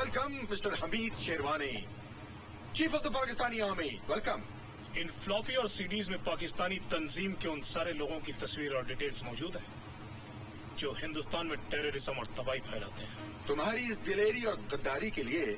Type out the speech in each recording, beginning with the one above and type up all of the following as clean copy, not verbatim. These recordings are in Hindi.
Welcome mister Hamid sherwani, chief of the Pakistani army. Welcome. In floppy और सीडीज में पाकिस्तानी तंजीम के उन सारे लोगों की तस्वीर और डिटेल्स मौजूद है जो हिंदुस्तान में टेररिज्म और तबाही फैलाते हैं। तुम्हारी इस दिलेरी और गद्दारी के लिए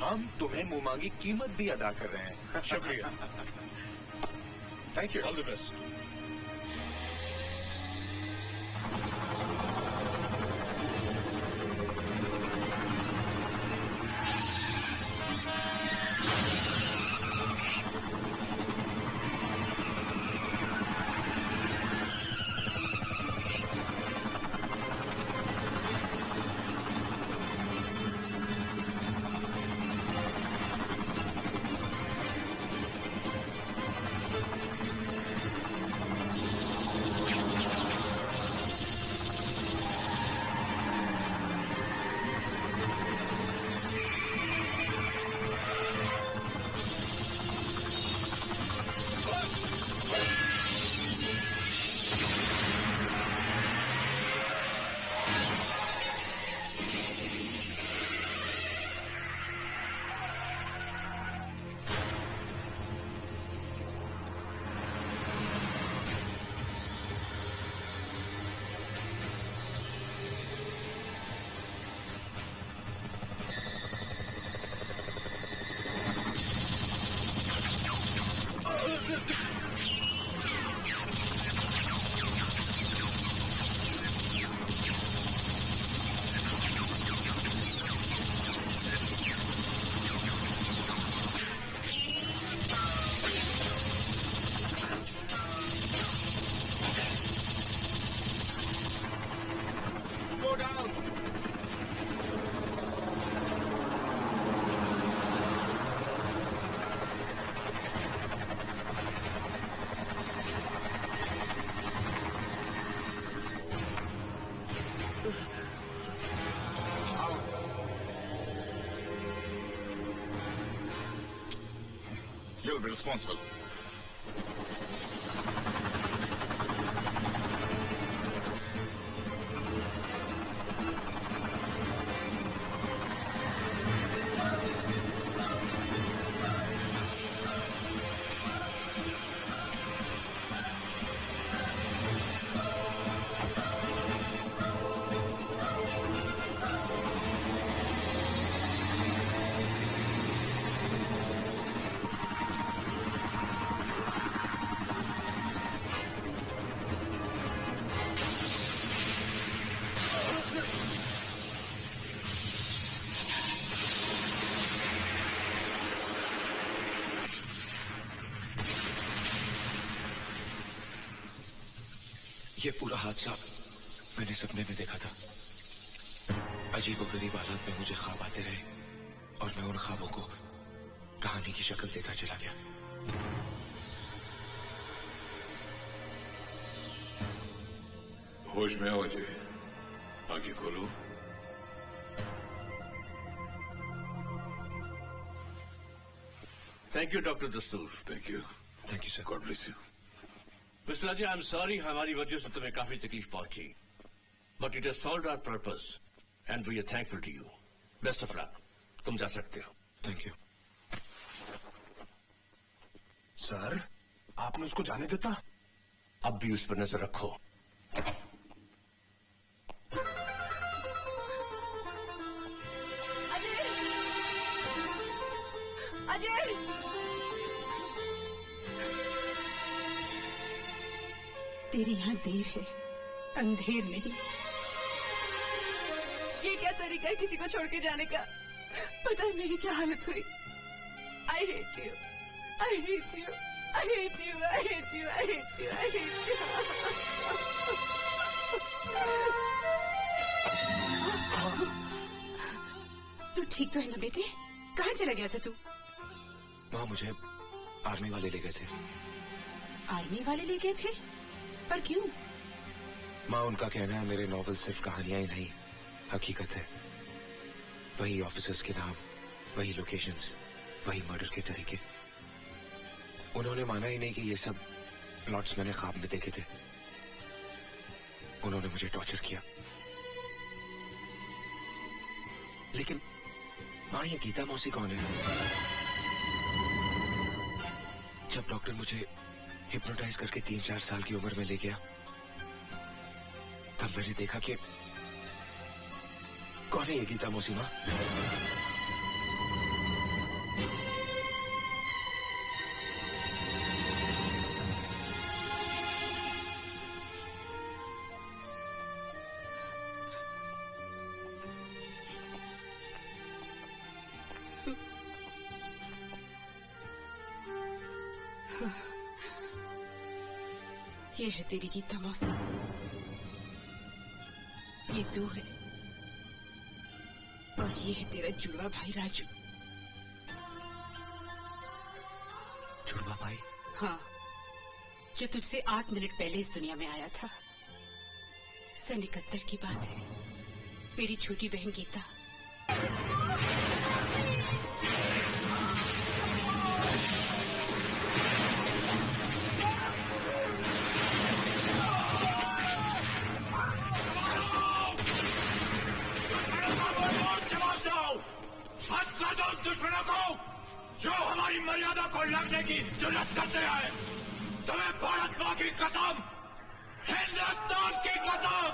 हम तुम्हें मुंहमांगी कीमत भी अदा कर रहे हैं। शुक्रिया। Thank you. All the best. You'll be responsible. ये पूरा हादसा मैंने सपने में देखा था। अजीबोगरीब हालात में मुझे ख्वाब आते रहे और मैं उन ख्वाबों को कहानी की शक्ल देता चला गया। होश में आओ अजय, आंखें खोलो। Thank you doctor Dastoor. Thank you. Thank you sir. God bless you. Mister Ajay, I am sorry हमारी वजह से तुम्हें काफी तकलीफ पहुंची, but it has solved our purpose and we are thankful to you. Best of luck. तुम जा सकते हो। Thank you sir. आपने उसको जाने देता? अब भी उस पर नजर रखो। अजय! तेरी यहां देर है, अंधेर नहीं। ये क्या तरीका है किसी को छोड़ के जाने का? पता है मेरी क्या हालत हुई। I hate you, I hate you, I hate you, I hate you, I hate you, I hate you. तू ठीक तो है ना बेटे? कहाँ चला गया था तू? माँ, मुझे आर्मी वाले ले गए थे। आर्मी वाले ले गए थे? पर क्यों? माँ, उनका कहना है मेरे नॉवेल सिर्फ कहानियां ही नहीं, हकीकत है। वही ऑफिसर्स के नाम, वही लोकेशंस, वही मर्डर के तरीके। उन्होंने माना ही नहीं कि ये सब प्लॉट्स मैंने ख्वाब में देखे थे। उन्होंने मुझे टॉर्चर किया, लेकिन माँ, ये गीता मौसी कौन है? जब डॉक्टर मुझे हिप्नोटाइज करके 3-4 साल की उम्र में ले गया, तब मैंने देखा कि कौन है ये गीता मौसी माँ? ये है तेरी गीता मौसी, ये तू है, और ये है तेरा जुड़वा भाई राजू। जुड़वा भाई? हाँ, जो तुझसे 8 मिनट पहले इस दुनिया में आया था। सन 71 की बात है। मेरी छोटी बहन गीता। दुश्मनों को जो हमारी मर्यादा को लगने की जुर्रत करते हैं, तुम्हें भारत माँ की कसम, हिंदुस्तान की कसम।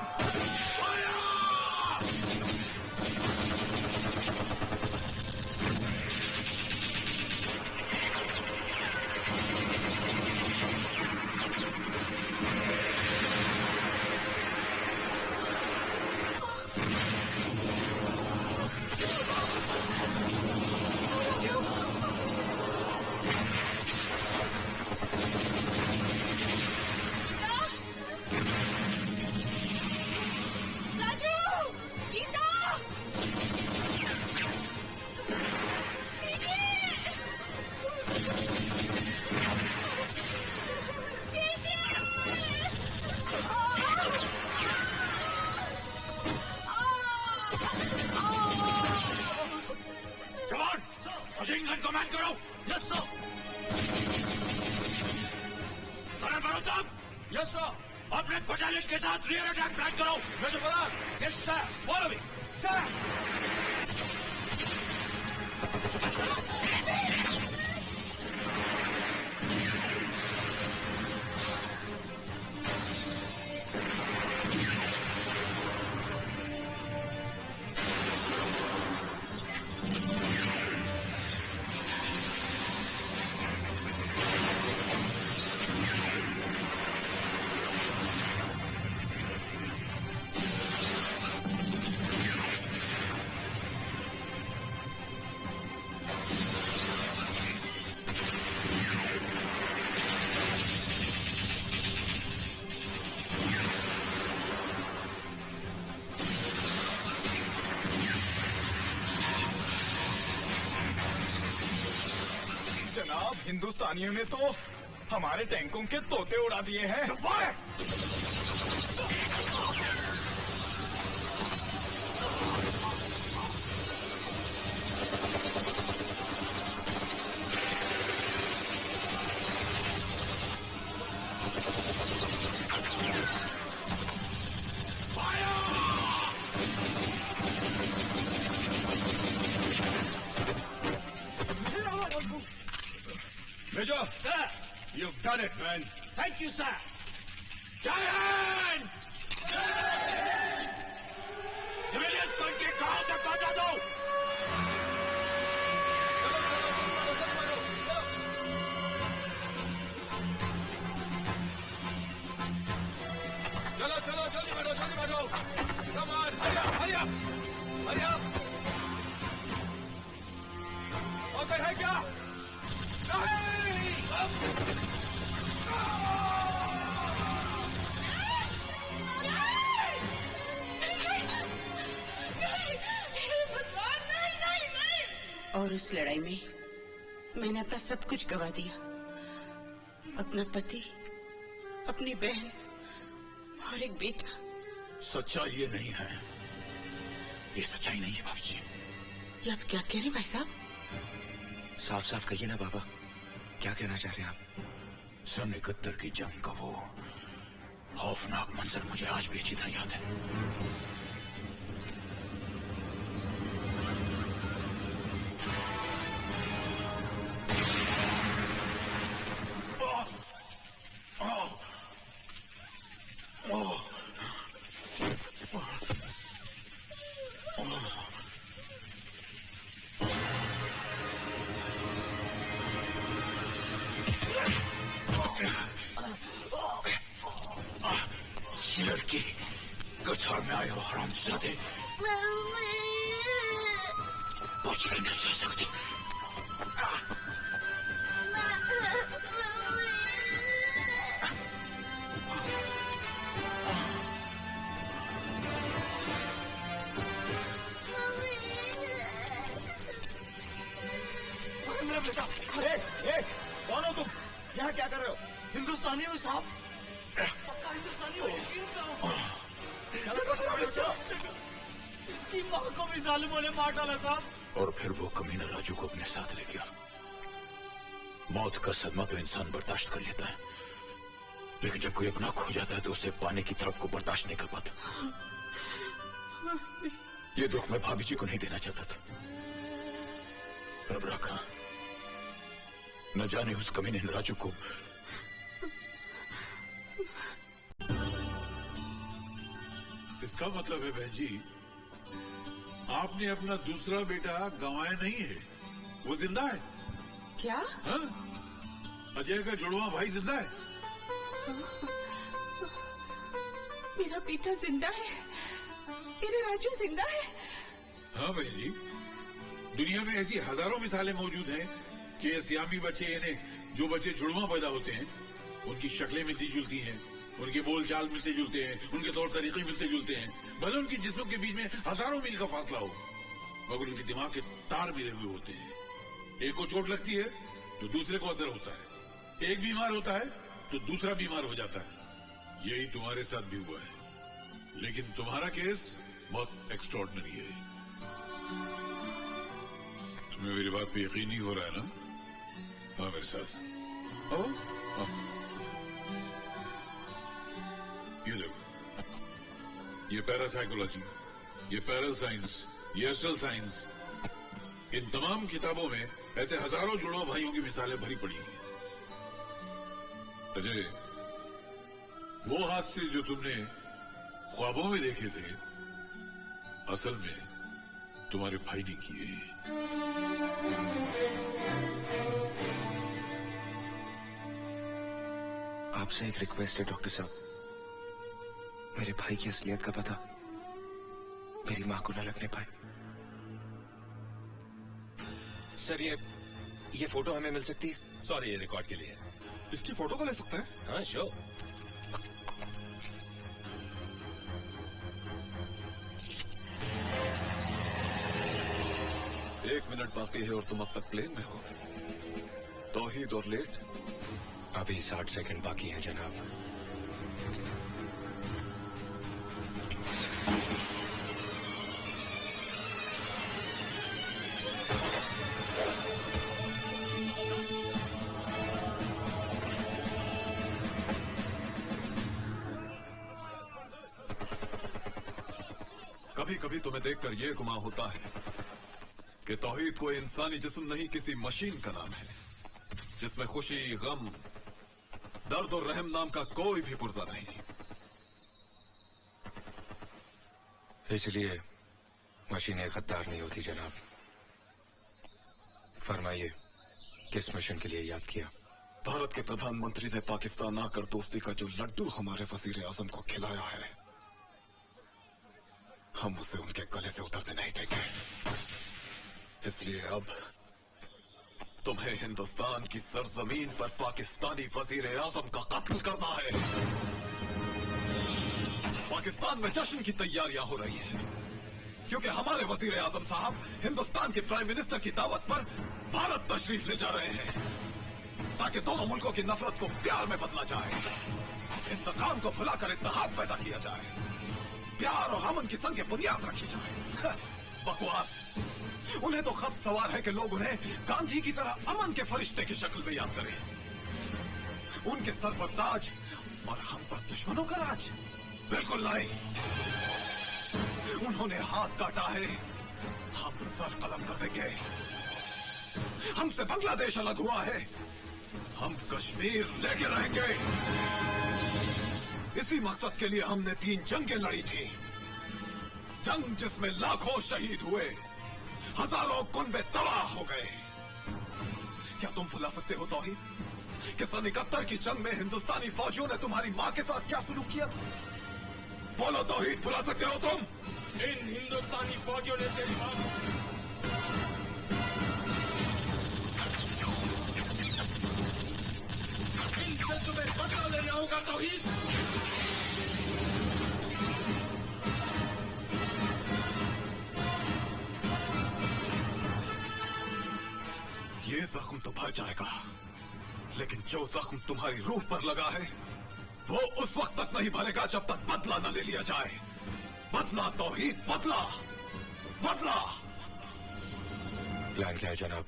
अपने बटालियन के साथ रियर अटैक प्लान करो। मुझे पता। Yes sir, follow me sir. हिंदुस्तानियों ने तो हमारे टैंकों के तोते उड़ा दिए हैं। Major, you've done it, man. Thank you, sir. Giant! Civilians को इनके गांव तक पहुंचा दो। चलो चलो जल्दी बढ़ो जल्दी बढ़ो। Come on, hurry up, hurry up, hurry up. और है क्या? और उस लड़ाई में मैंने अपना सब कुछ गवा दिया, अपना पति, अपनी बहन और एक बेटा। सच्चाई ये नहीं है, ये सच्चाई नहीं है बाबू जी। ये आप क्या कह रहे हैं भाई साहब? साफ साफ कहिए ना बाबा, क्या कहना चाह रहे हैं आप? सन 71 की जंग का वो खौफनाक मंजर मुझे आज भी अच्छी तरह याद है। कछाड़ में आए हो हरामजादे, बच के नहीं जा सकती। मेरा बेटा, कौन हो तुम? यहाँ क्या कर रहे हो? हिंदुस्तानी हो साहब? पक्का हिंदुस्तानी हो? इसकी माँ को भी जालिमों ने मार डाला साहब। और फिर वो कमीना राजू को अपने साथ ले गया। मौत का सदमा तो इंसान बर्दाश्त कर लेता है, लेकिन जब कोई अपना खो जाता है तो उसे पाने की तरफ को बर्दाश्त नहीं कर पाता। ये दुख मैं भाभी जी को नहीं देना चाहता था, अब रखा। न जाने उस कमीने राजू को इसका मतलब है बहन जी, आपने अपना दूसरा बेटा गंवाया नहीं है, वो जिंदा है। क्या? हाँ? अजय का जुड़वा भाई जिंदा है। मेरा बेटा जिंदा है, मेरा राजू जिंदा है। हाँ बहन जी, दुनिया में ऐसी हजारों मिसालें मौजूद हैं कि सियामी बच्चे, यानी जो बच्चे जुड़वा पैदा होते हैं, उनकी शक्लें मिलती जुलती हैं, उनके बोलचाल मिलते जुलते हैं, उनके तौर तरीके मिलते जुलते हैं, भले उनकी जिस्मों के बीच में हजारों मील का फासला हो, मगर उनके दिमाग के तार मिले हुए होते हैं। एक को चोट लगती है तो दूसरे को असर होता है, एक बीमार होता है तो दूसरा बीमार हो जाता है। यही तुम्हारे साथ भी हुआ है, लेकिन तुम्हारा केस बहुत एक्स्ट्रॉर्डिनरी है। तुम्हें मेरी बात पे यकीन नहीं हो रहा है ना? हाँ मेरे साथ आओ। हाँ। ये देखो, ये पैरासाइकोलॉजी, ये पैरल साइंस, ये एस्ट्रल साइंस, इन तमाम किताबों में ऐसे हजारों जुड़वा भाइयों की मिसालें भरी पड़ी हैं। अजय, वो हादसे जो तुमने ख्वाबों में देखे थे, असल में तुम्हारे भाई ने किए। आपसे एक रिक्वेस्ट है डॉक्टर साहब, मेरे भाई की असलियत का पता मेरी मां को न लगने पाए। सर ये फोटो हमें मिल सकती है? सॉरी, ये रिकॉर्ड के लिए है। इसकी फोटो को ले सकते हैं? हाँ श्योर। एक मिनट बाकी है और तुम अब तक प्लेन में हो। तौहीद और लेट? अभी 60 सेकंड बाकी हैं जनाब। कभी कभी तुम्हें देखकर यह गुमान होता है कि तौहीद कोई इंसानी जिस्म नहीं, किसी मशीन का नाम है, जिसमें खुशी, गम, दर्द और रहम नाम का कोई भी पुर्जा नहीं। इसलिए मशीनें गद्दार नहीं होती जनाब। फरमाइए, किस मिशन के लिए याद किया? भारत के प्रधानमंत्री ने पाकिस्तान आकर दोस्ती का जो लड्डू हमारे वजीर आजम को खिलाया है, हम उसे उनके गले से उतरने नहीं देंगे। इसलिए अब तुम्हें हिंदुस्तान की सरजमीन पर पाकिस्तानी वजीर आजम का कत्ल करना है। पाकिस्तान में जश्न की तैयारियां हो रही हैं, क्योंकि हमारे वजीर आजम साहब हिंदुस्तान के प्राइम मिनिस्टर की दावत पर भारत तशरीफ ले जा रहे हैं, ताकि दोनों मुल्कों की नफरत को प्यार में बदला जाए, इंतकाम को भुलाकर इत्तेहाद पैदा किया जाए, प्यार और अमन की संग बुनियाद रखी जाए। बकवास। उन्हें तो खत सवार है कि लोग उन्हें गांधी की तरह अमन के फरिश्ते की शक्ल में याद करें। उनके सर पर ताज और हम पर दुश्मनों का राज? बिल्कुल नहीं। उन्होंने हाथ काटा है, हम सर कलम कर देंगे। हमसे बांग्लादेश अलग हुआ है, हम कश्मीर लेके रहेंगे। इसी मकसद के लिए हमने 3 जंगें लड़ी थी, जंग जिसमें लाखों शहीद हुए, हजारों कुनबे तबाह हो गए। क्या तुम भुला सकते हो तौहीद कि सन 71 की जंग में हिंदुस्तानी फौजियों ने तुम्हारी मां के साथ क्या सलूक किया था? बोलो तौहीद, बुला सकते हो तुम? इन हिंदुस्तानी फौजियों ने तेरी बात इनसे तुम्हें बदला लेना होगा तौहीद। ये जख्म तो भर जाएगा, लेकिन जो जख्म तुम्हारी रूह पर लगा है वो उस वक्त तक नहीं भरेगा जब तक बदला न ले लिया जाए। बदला तौहीद, बदला, बदला। प्लान क्या है जनाब?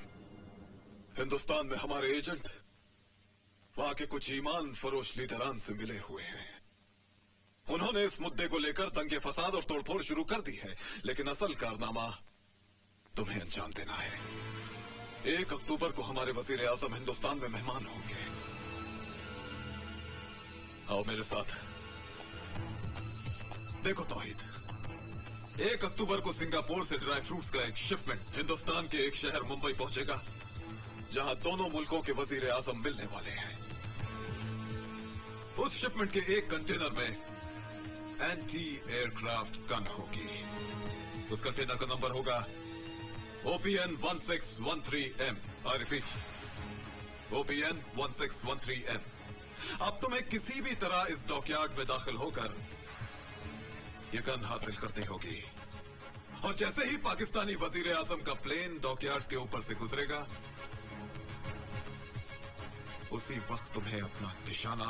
हिंदुस्तान में हमारे एजेंट वहां के कुछ ईमान फरोश लीडरान से मिले हुए हैं। उन्होंने इस मुद्दे को लेकर दंगे फसाद और तोड़फोड़ शुरू कर दी है, लेकिन असल कारनामा तुम्हें अंजाम देना है। 1 अक्टूबर को हमारे वजीर आजम हिंदुस्तान में मेहमान होंगे। आओ मेरे साथ। देखो तौहीद, 1 अक्टूबर को सिंगापुर से ड्राई फ्रूट्स का एक शिपमेंट हिंदुस्तान के एक शहर मुंबई पहुंचेगा, जहां दोनों मुल्कों के वजीर आजम मिलने वाले हैं। उस शिपमेंट के एक कंटेनर में एंटी एयरक्राफ्ट गन होगी। उस कंटेनर का नंबर होगा OPN 1613M। I repeat, OPN 1613M। अब तुम्हें किसी भी तरह इस डॉकयार्ड में दाखिल होकर ये गन हासिल करनी होगी, और जैसे ही पाकिस्तानी वजीर आजम का प्लेन डॉकयार्ड्स के ऊपर से गुजरेगा, उसी वक्त तुम्हें अपना निशाना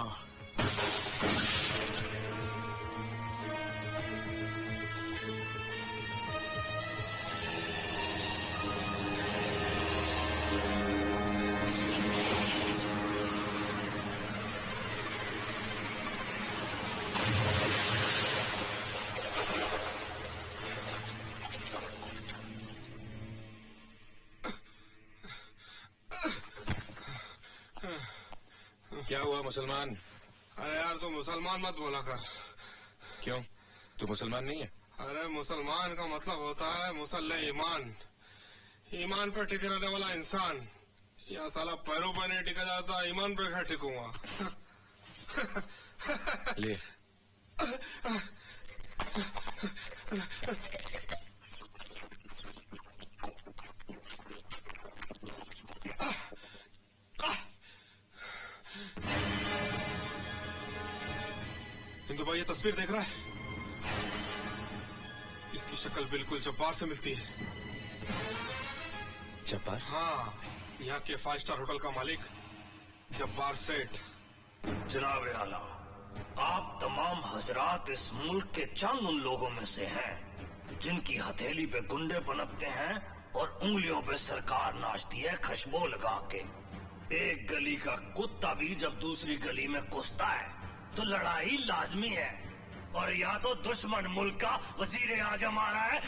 क्या हुआ मुसलमान? अरे यार तू मुसलमान मत बोला कर। क्यों? तू मुसलमान नहीं है? अरे मुसलमान का मतलब होता है मुसल्ले ईमान, ईमान पर टिके रहने वाला इंसान। या साला पैरों पर नहीं टिका जाता, ईमान पर क्या टिकूंगा? ले। हिंदू भाई ये तस्वीर देख रहा है? इसकी शक्ल बिल्कुल जब्बार से मिलती है। जब्बार? हाँ, यहाँ के 5 स्टार होटल का मालिक जब्बार सेठ। जनाब आला, आप तमाम हजरात इस मुल्क के चंद उन लोगों में से हैं जिनकी हथेली पे गुंडे पनपते हैं और उंगलियों पे सरकार नाचती है खुशबू लगा के। एक गली का कुत्ता भी जब दूसरी गली में घुसता है तो लड़ाई लाजमी है, और या तो दुश्मन मुल्क का वजीर आजम आ रहा है